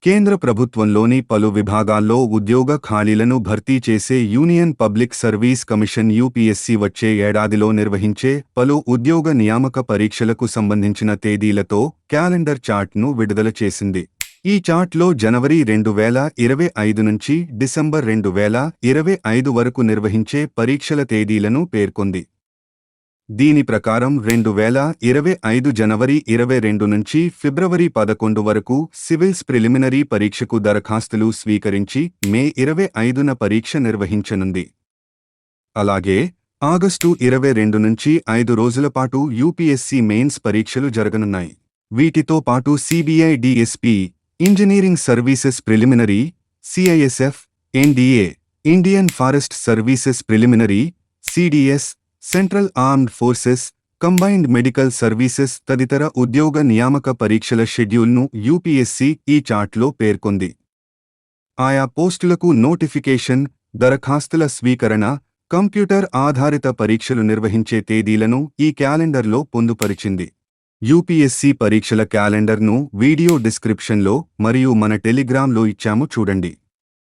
కేంద్ర ప్రభుత్వంలోని పలు విభాగాల్లో ఉద్యోగ ఖాళీలను భర్తీ చేసే union public service commission UPSC వచ్చే ఏడాదిలో నిర్వహించే పలు ఉద్యోగ నియామక పరీక్షలకు సంబంధించిన తేదీలతో క్యాలెండర్ చార్ట్ను విడుదల చేసింది. ఈ చార్ట్లో జనవరి 2025 నుంచి డిసెంబర్ 2025 వరకు నిర్వహించే పరీక్షల తేదీలను పేర్కొంది. దీని ప్రకారం 2025 జనవరి 22 నుంచి ఫిబ్రవరి 11 వరకు సివిల్స్ ప్రిలిమినరీ పరీక్షకు దరఖాస్తులు స్వీకరించి మే 25న పరీక్ష నిర్వహించనుంది. అలాగే ఆగస్టు 22 నుంచి 5 రోజుల పాటు యూపీఎస్సీ మెయిన్స్ పరీక్షలు జరగనున్నాయి. వీటితో పాటు CBI DSP, engineering services preliminary, CISF, NDA, Indian forest services preliminary, CDS, central armed forces, combined medical services తదితర ఉద్యోగ నియామక పరీక్షల షెడ్యూల్ను యూపీఎస్సీ ఈ చార్ట్లో పేర్కొంది. ఆయా పోస్టులకు నోటిఫికేషన్, దరఖాస్తుల స్వీకరణ, కంప్యూటర్ ఆధారిత పరీక్షలు నిర్వహించే తేదీలను ఈ క్యాలెండర్లో పొందుపరిచింది. యూపీఎస్సీ పరీక్షల క్యాలెండర్ను వీడియో డిస్క్రిప్షన్లో మరియు మన టెలిగ్రామ్లో ఇచ్చాము చూడండి.